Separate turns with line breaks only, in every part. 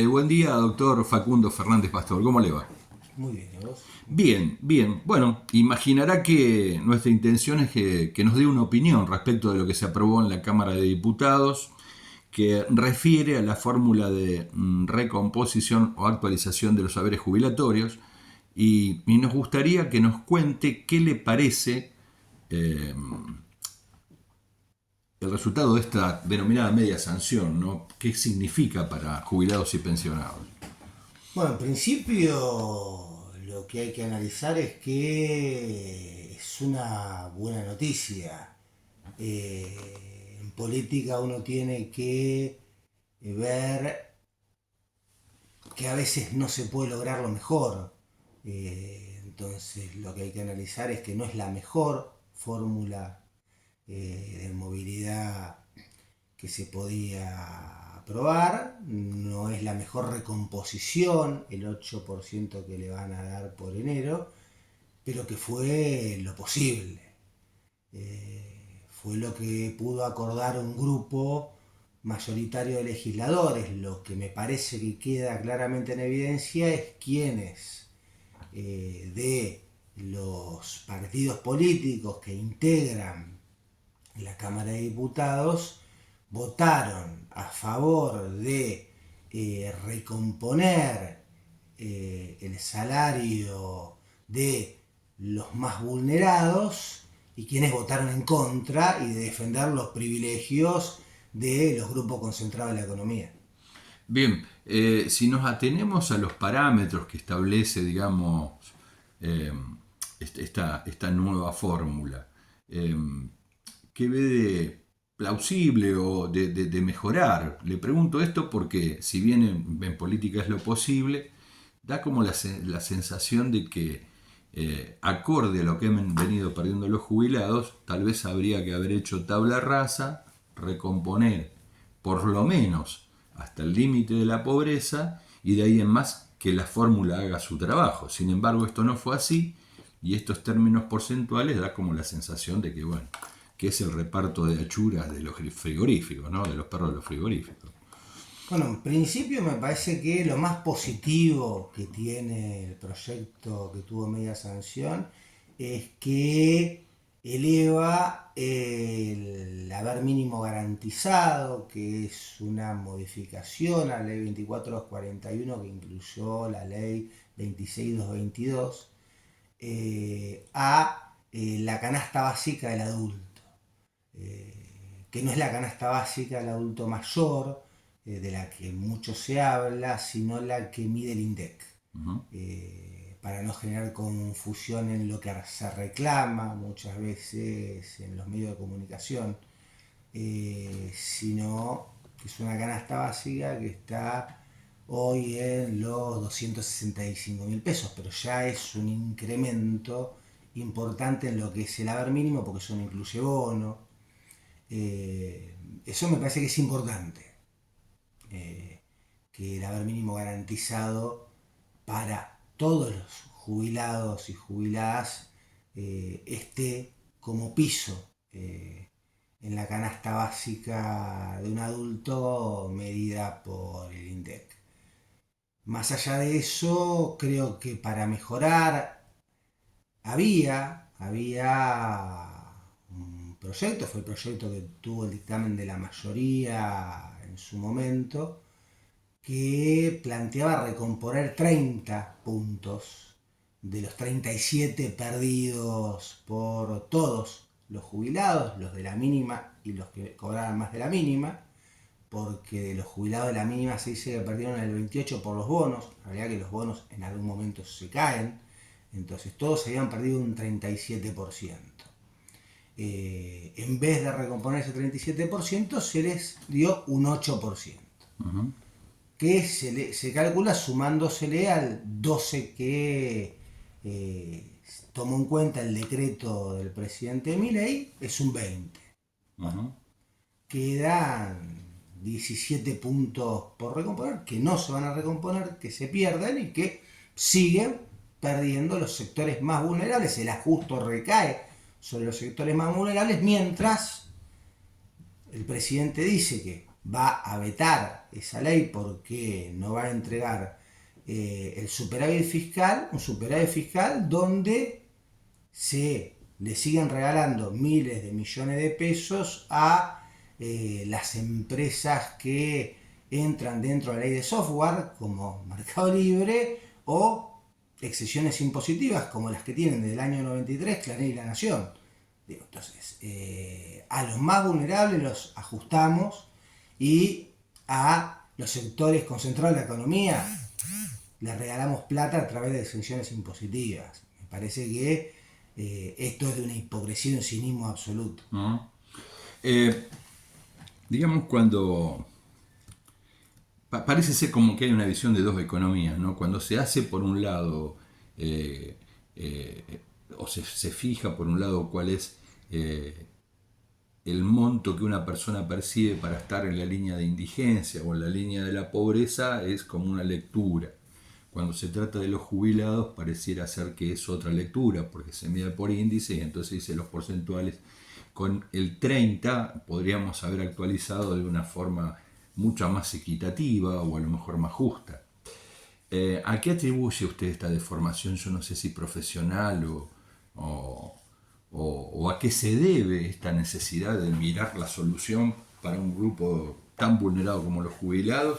Buen día, doctor Facundo Fernández Pastor. ¿Cómo le va?
Muy bien, ¿y vos?
Bien, bien. Bueno, imaginará que nuestra intención es que nos dé una opinión respecto de lo que se aprobó en la Cámara de Diputados, que refiere a la fórmula de recomposición o actualización de los saberes jubilatorios, y nos gustaría que nos cuente qué le parece eh, el resultado de esta denominada media sanción, ¿no? ¿Qué significa para jubilados y pensionados?
Bueno, en principio lo que hay que analizar es que es una buena noticia. En política uno tiene que ver que a veces no se puede lograr lo mejor. Entonces lo que hay que analizar es que no es la mejor fórmula de movilidad que se podía aprobar, no es la mejor recomposición, el 8% que le van a dar por enero, pero que fue lo posible. Fue lo que pudo acordar un grupo mayoritario de legisladores. Lo que me parece que queda claramente en evidencia es quiénes de los partidos políticos que integran la Cámara de Diputados votaron a favor de recomponer el salario de los más vulnerados y quienes votaron en contra y de defender los privilegios de los grupos concentrados en la economía.
Bien, si nos atenemos a los parámetros que establece, digamos, eh, esta nueva fórmula, eh, ¿qué ve de plausible o de mejorar? Le pregunto esto porque, si bien en política es lo posible, da como la sensación de que, acorde a lo que han venido perdiendo los jubilados, tal vez habría que haber hecho tabla rasa, recomponer por lo menos hasta el límite de la pobreza y de ahí en más que la fórmula haga su trabajo. Sin embargo, esto no fue así y estos términos porcentuales da como la sensación de que, bueno, que es el reparto de achuras de los frigoríficos, ¿no? De los perros de los frigoríficos.
Bueno, en principio me parece que lo más positivo que tiene el proyecto que tuvo media sanción es que eleva el haber mínimo garantizado, que es una modificación a la ley 24241 que incluyó la ley 26222, a la canasta básica del adulto, que no es la canasta básica del adulto mayor, de la que mucho se habla, sino la que mide el INDEC,
Uh-huh.
para no generar confusión en lo que se reclama muchas veces en los medios de comunicación, sino que es una canasta básica que está hoy en los 265.000 pesos, pero ya es un incremento importante en lo que es el haber mínimo, porque eso no incluye bono. Eso me parece que es importante, que el haber mínimo garantizado para todos los jubilados y jubiladas esté como piso en la canasta básica de un adulto medida por el INDEC. Más allá de eso, creo que para mejorar había un proyecto, fue el proyecto que tuvo el dictamen de la mayoría en su momento, que planteaba recomponer 30 puntos de los 37 perdidos por todos los jubilados, los de la mínima y los que cobraban más de la mínima, porque de los jubilados de la mínima se dice que perdieron el 28% por los bonos, en realidad que los bonos en algún momento se caen, entonces todos habían perdido un 37%. En vez de recomponer ese 37%, se les dio un 8%.
Uh-huh.
Que se calcula sumándosele al 12 que tomó en cuenta el decreto del presidente Milei, es un 20. Bueno,
Uh-huh.
quedan 17 puntos por recomponer, que no se van a recomponer, que se pierden y que siguen perdiendo los sectores más vulnerables. El ajuste recae sobre los sectores más vulnerables, mientras el presidente dice que va a vetar esa ley porque no va a entregar el superávit fiscal, un superávit fiscal donde se le siguen regalando miles de millones de pesos a las empresas que entran dentro de la ley de software como Mercado Libre o excepciones impositivas como las que tienen desde el año 93 Clarín y La Nación. Entonces, a los más vulnerables los ajustamos y a los sectores concentrados de la economía les regalamos plata a través de exenciones impositivas. Me parece que esto es de una hipocresía y un cinismo absoluto.
¿No? Digamos, cuando parece ser como que hay una visión de dos economías, ¿no? Cuando se hace por un lado, o se fija por un lado cuál es el monto que una persona percibe para estar en la línea de indigencia o en la línea de la pobreza, es como una lectura. Cuando se trata de los jubilados pareciera ser que es otra lectura, porque se mide por índice y entonces dice los porcentuales. Con el 30 podríamos haber actualizado de una forma mucho más equitativa o a lo mejor más justa. ¿A qué atribuye usted esta deformación? Yo no sé si profesional o a qué se debe esta necesidad de mirar la solución para un grupo tan vulnerado como los jubilados,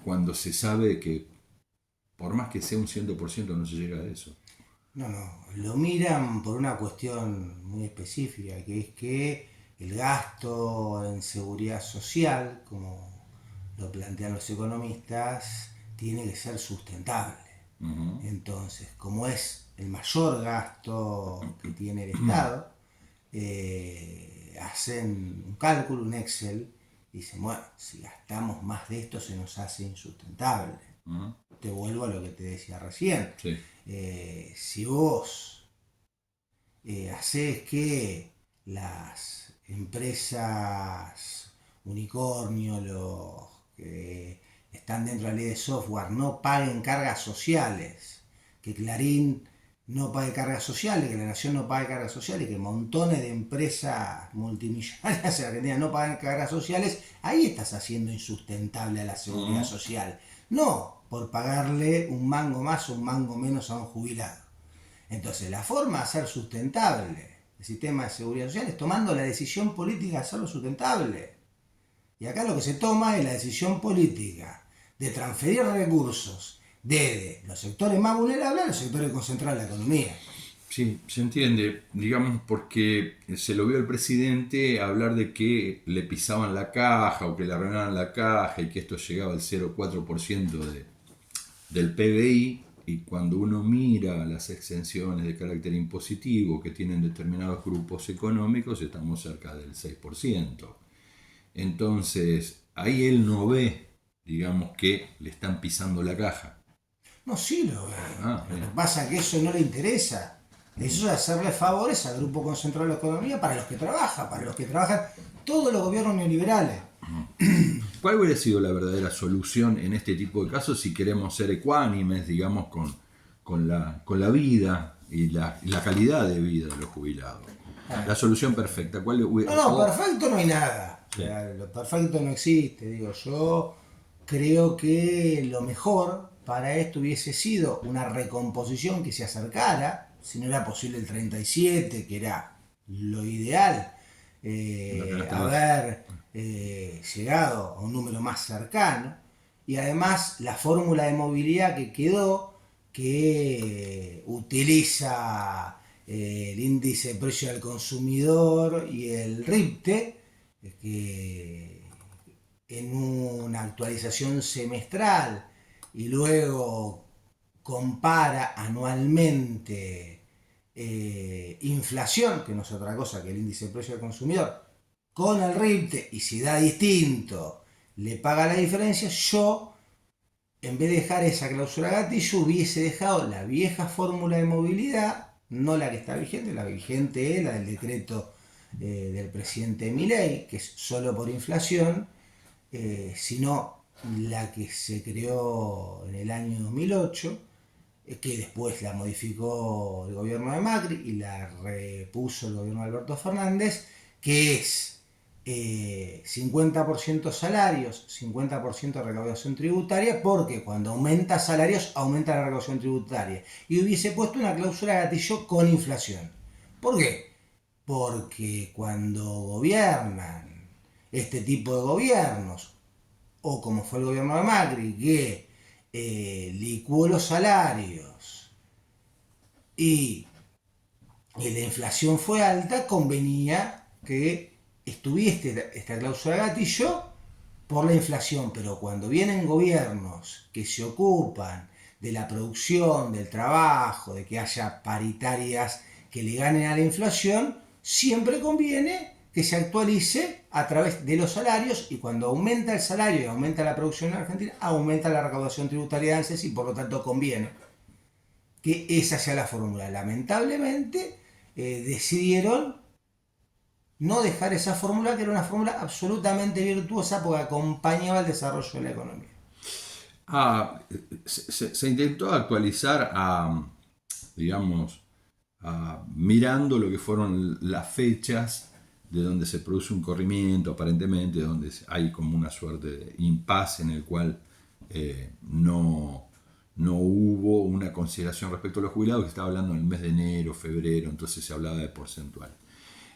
cuando se sabe que por más que sea un 100% no se llega a eso.
No, lo miran por una cuestión muy específica, que es que el gasto en seguridad social, como lo plantean los economistas, tiene que ser sustentable.
Uh-huh.
Entonces, como es el mayor gasto que tiene el Estado, hacen un cálculo, un Excel, y dicen, bueno, si gastamos más de esto se nos hace insustentable. Uh-huh. Te vuelvo a lo que te decía recién.
Sí.
Si vos haces que las empresas unicornio, los que están dentro de la ley de software, no paguen cargas sociales, que Clarín no pague cargas sociales, que La Nación no pague cargas sociales, que montones de empresas multimillonarias en Argentina no paguen cargas sociales, ahí estás haciendo insustentable a la seguridad social. No por pagarle un mango más o un mango menos a un jubilado. Entonces, la forma de hacer sustentable el sistema de seguridad social es tomando la decisión política de hacerlo sustentable. Y acá lo que se toma es la decisión política de transferir recursos desde los sectores más vulnerables a los sectores concentrados de la economía.
Sí, se entiende, digamos, porque se lo vio al presidente hablar de que le pisaban la caja o que le arruinaban la caja y que esto llegaba al 0,4% del PBI, y cuando uno mira las exenciones de carácter impositivo que tienen determinados grupos económicos, estamos cerca del 6%. Entonces, ahí él no ve, digamos, que le están pisando la caja.
No, sí lo ve. Lo que pasa es que eso no le interesa. Eso es hacerle favores al grupo concentrado de la economía para los que trabajan todos los gobiernos neoliberales.
¿Cuál hubiera sido la verdadera solución en este tipo de casos si queremos ser ecuánimes, digamos, con la vida y la calidad de vida de los jubilados? La solución perfecta, ¿cuál hubiera?
No, perfecto no hay nada. Sí. Lo perfecto no existe. Digo, yo creo que lo mejor para esto hubiese sido una recomposición que se acercara, si no era posible el 37, que era lo ideal, haber llegado a un número más cercano, y además la fórmula de movilidad que quedó, que utiliza el índice de precio del consumidor y el RIPTE, que en una actualización semestral y luego compara anualmente inflación, que no es otra cosa que el índice de precio del consumidor, con el RIPTE, y si da distinto le paga la diferencia. Yo, en vez de dejar esa cláusula gatillo, hubiese dejado la vieja fórmula de movilidad, no la que está vigente, la vigente es la del decreto del presidente Milei, que es solo por inflación, sino la que se creó en el año 2008, que después la modificó el gobierno de Macri y la repuso el gobierno de Alberto Fernández, que es 50% salarios, 50% recaudación tributaria, porque cuando aumenta salarios aumenta la recaudación tributaria. Y hubiese puesto una cláusula gatillo con inflación. ¿Por qué? Porque cuando gobiernan este tipo de gobiernos, o como fue el gobierno de Macri, que licuó los salarios y la inflación fue alta, convenía que estuviese esta cláusula de gatillo por la inflación. Pero cuando vienen gobiernos que se ocupan de la producción, del trabajo, de que haya paritarias que le ganen a la inflación, siempre conviene que se actualice a través de los salarios, y cuando aumenta el salario y aumenta la producción en Argentina, aumenta la recaudación tributaria de ANSES, y por lo tanto conviene que esa sea la fórmula. Lamentablemente decidieron no dejar esa fórmula, que era una fórmula absolutamente virtuosa porque acompañaba el desarrollo de la economía.
Se intentó actualizar digamos, mirando lo que fueron las fechas de donde se produce un corrimiento, aparentemente, donde hay como una suerte de impasse en el cual no hubo una consideración respecto a los jubilados, que estaba hablando en el mes de enero, febrero, entonces se hablaba de porcentual.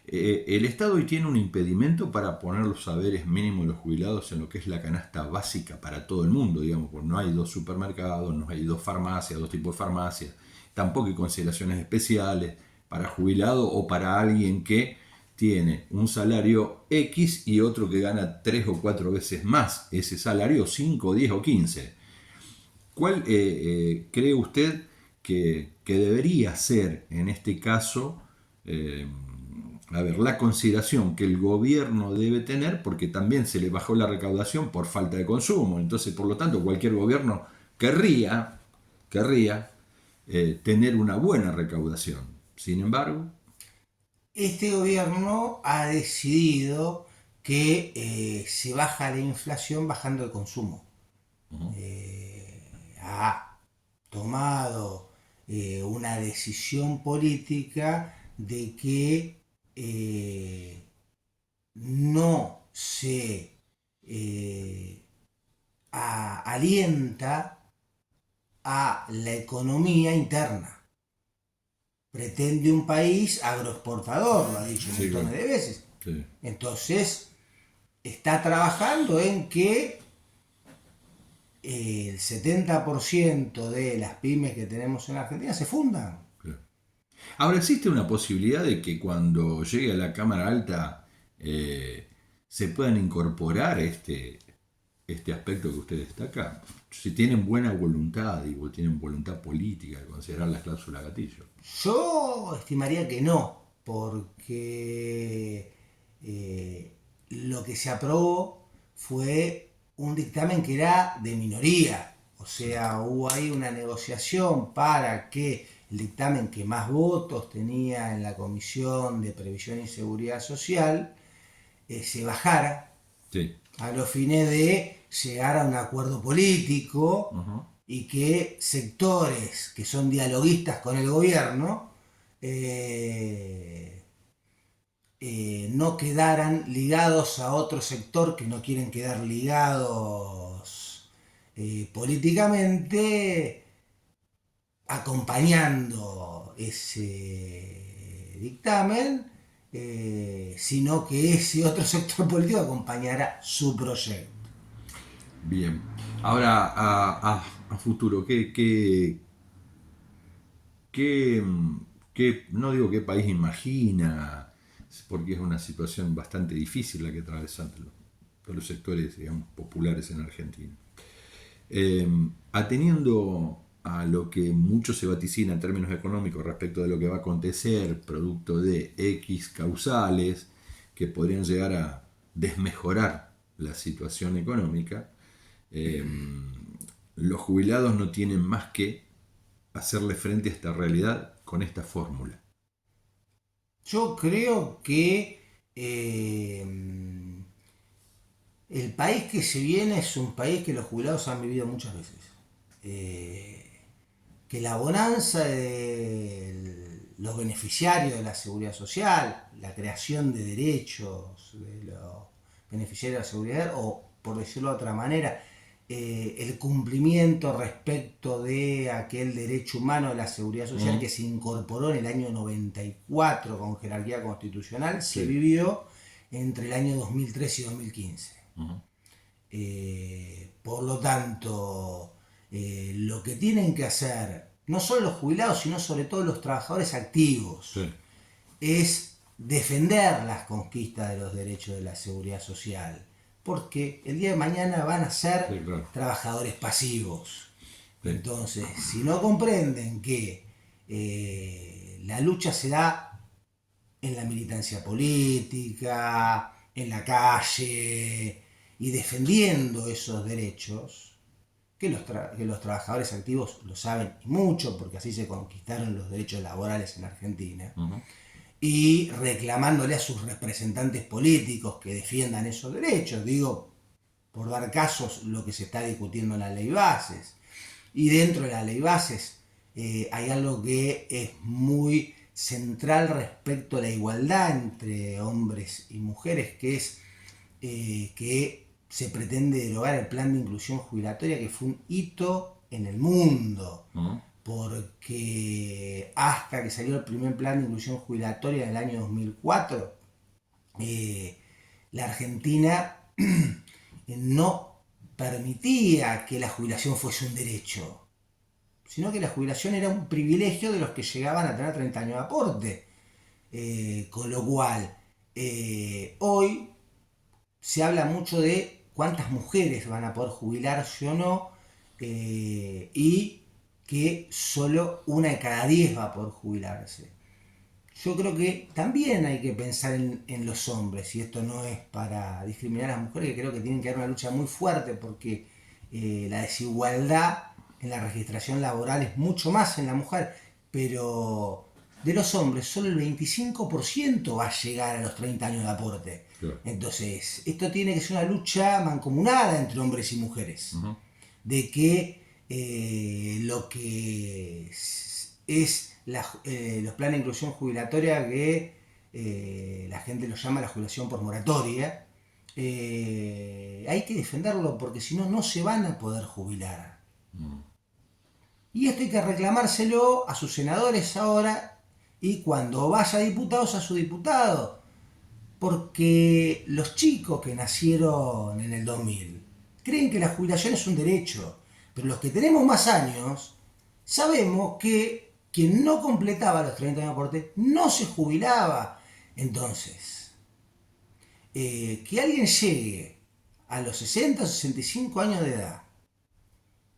El Estado hoy tiene un impedimento para poner los saberes mínimos de los jubilados en lo que es la canasta básica para todo el mundo, digamos, porque no hay dos supermercados, no hay dos farmacias, dos tipos de farmacias, tampoco hay consideraciones especiales para jubilado o para alguien que tiene un salario X y otro que gana 3 o 4 veces más ese salario, 5, 10 o 15. ¿Cuál cree usted que debería ser en este caso la consideración que el gobierno debe tener, porque también se le bajó la recaudación por falta de consumo? Entonces, por lo tanto, cualquier gobierno querría tener una buena recaudación. Sin embargo,
este gobierno ha decidido que se baja la inflación bajando el consumo. Ha tomado una decisión política de que no se alienta a la economía interna. Pretende un país agroexportador, lo ha dicho montones de veces.
Sí.
Entonces, está trabajando en que el 70% de las pymes que tenemos en Argentina se fundan.
Ahora, ¿existe una posibilidad de que cuando llegue a la Cámara Alta se puedan incorporar este aspecto que usted destaca? Si tienen buena voluntad, digo, tienen voluntad política de considerar la cláusula gatillo.
Yo estimaría que no, porque lo que se aprobó fue un dictamen que era de minoría. O sea, hubo ahí una negociación para que el dictamen que más votos tenía en la Comisión de Previsión y Seguridad Social se bajara,
sí,
a los fines de llegar a un acuerdo político. Uh-huh. Y que sectores que son dialoguistas con el gobierno no quedaran ligados a otro sector que no quieren quedar ligados políticamente, acompañando ese dictamen, sino que ese otro sector político acompañara su proyecto.
Bien, ahora a futuro, ¿qué, no digo qué país imagina, porque es una situación bastante difícil la que atravesan los sectores, digamos, populares en Argentina? Ateniendo a lo que mucho se vaticina en términos económicos respecto de lo que va a acontecer, producto de X causales que podrían llegar a desmejorar la situación económica, los jubilados no tienen más que hacerle frente a esta realidad con esta fórmula.
Yo creo que el país que se viene es un país que los jubilados han vivido muchas veces. Que la bonanza del los beneficiarios de la seguridad social, la creación de derechos de los beneficiarios de la seguridad, o por decirlo de otra manera, el cumplimiento respecto de aquel derecho humano de la seguridad social que se incorporó en el año 94 con jerarquía constitucional, se vivió entre el año 2003 y 2015. Por lo tanto, lo que tienen que hacer, no solo los jubilados, sino sobre todo los trabajadores activos, es defender las conquistas de los derechos de la seguridad social, porque el día de mañana van a ser trabajadores pasivos. Entonces, si no comprenden que la lucha se da en la militancia política, en la calle, y defendiendo esos derechos, que los trabajadores activos lo saben y mucho, porque así se conquistaron los derechos laborales en Argentina, y reclamándole a sus representantes políticos que defiendan esos derechos. Digo, por dar casos, lo que se está discutiendo en la ley bases. Y dentro de la ley bases hay algo que es muy central respecto a la igualdad entre hombres y mujeres, que es que se pretende derogar el plan de inclusión jubilatoria, que fue un hito en el mundo, porque hasta que salió el primer plan de inclusión jubilatoria en el año 2004, la Argentina no permitía que la jubilación fuese un derecho, sino que la jubilación era un privilegio de los que llegaban a tener 30 años de aporte. Con lo cual, hoy se habla mucho de cuántas mujeres van a poder jubilarse o no, y que solo 1 de cada 10 va a poder jubilarse. Yo creo que también hay que pensar en los hombres, y esto no es para discriminar a las mujeres, que creo que tienen que haber una lucha muy fuerte, porque la desigualdad en la registración laboral es mucho más en la mujer, pero de los hombres solo el 25% va a llegar a los 30 años de aporte. Entonces, esto tiene que ser una lucha mancomunada entre hombres y mujeres, de que lo que es los planes de inclusión jubilatoria, que la gente lo llama la jubilación por moratoria, hay que defenderlo, porque si no, no se van a poder jubilar. Y esto hay que reclamárselo a sus senadores ahora, y cuando vaya a diputados, a su diputado, porque los chicos que nacieron en el 2000 creen que la jubilación es un derecho, pero los que tenemos más años sabemos que quien no completaba los 30 años de aporte no se jubilaba. Entonces, que alguien llegue a los 60 o 65 años de edad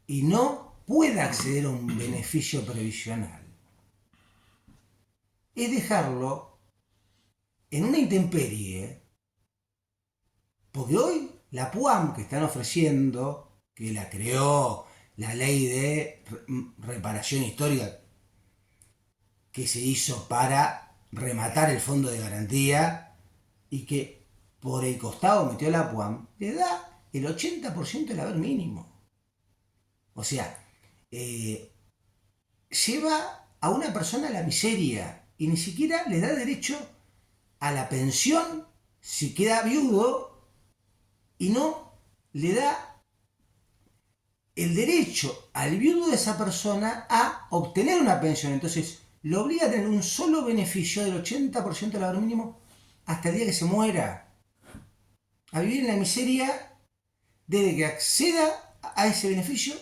y no pueda acceder a un beneficio previsional es dejarlo en una intemperie, porque hoy la PUAM que están ofreciendo, que la creó la ley de reparación histórica, que se hizo para rematar el fondo de garantía, y que por el costado metió la PUAM, le da el 80% del haber mínimo. O sea, lleva a una persona a la miseria, y ni siquiera le da derecho a la pensión si queda viudo, y no le da el derecho al viudo de esa persona a obtener una pensión. Entonces lo obliga a tener un solo beneficio del 80% del haber mínimo hasta el día que se muera, a vivir en la miseria desde que acceda a ese beneficio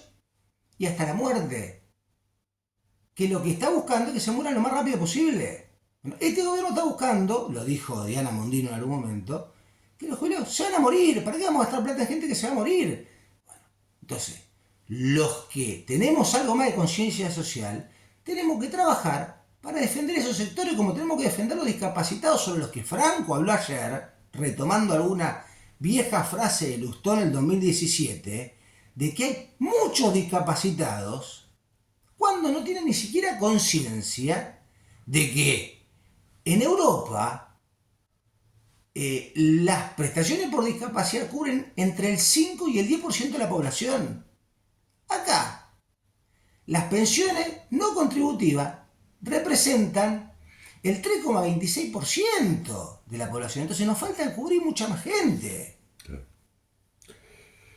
y hasta la muerte, que lo que está buscando es que se muera lo más rápido posible. Bueno, este gobierno está buscando, lo dijo Diana Mondino en algún momento, que los jubilados se van a morir. ¿Para qué vamos a gastar plata en gente que se va a morir? Bueno, entonces, los que tenemos algo más de conciencia social, tenemos que trabajar para defender esos sectores, como tenemos que defender los discapacitados, sobre los que Franco habló ayer, retomando alguna vieja frase de Lustó en el 2017, de que hay muchos discapacitados cuando no tienen ni siquiera conciencia de que en Europa las prestaciones por discapacidad cubren entre el 5 y el 10% de la población. Acá, las pensiones no contributivas representan el 3,26% de la población. Entonces nos falta cubrir mucha más gente.
Claro.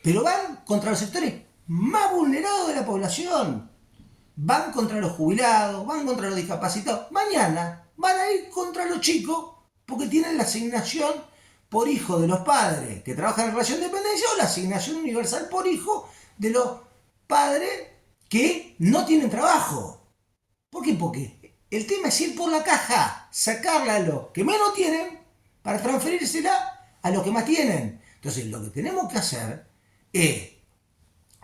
Pero van contra los sectores más vulnerados de la población. Van contra los jubilados, van contra los discapacitados. Mañana van a ir contra los chicos porque tienen la asignación por hijo de los padres que trabajan en relación de dependencia o la asignación universal por hijo de los padres que no tienen trabajo. ¿Por qué? Porque el tema es ir por la caja, sacarla a los que menos tienen para transferírsela a los que más tienen. Entonces lo que tenemos que hacer es,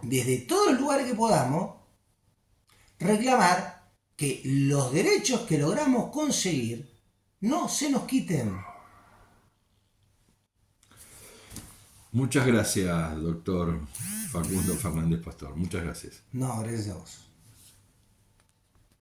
desde todos los lugares que podamos, reclamar que los derechos que logramos conseguir no se nos quiten.
Muchas gracias, doctor Facundo Fernández Pastor. Muchas gracias.
No, gracias a vos.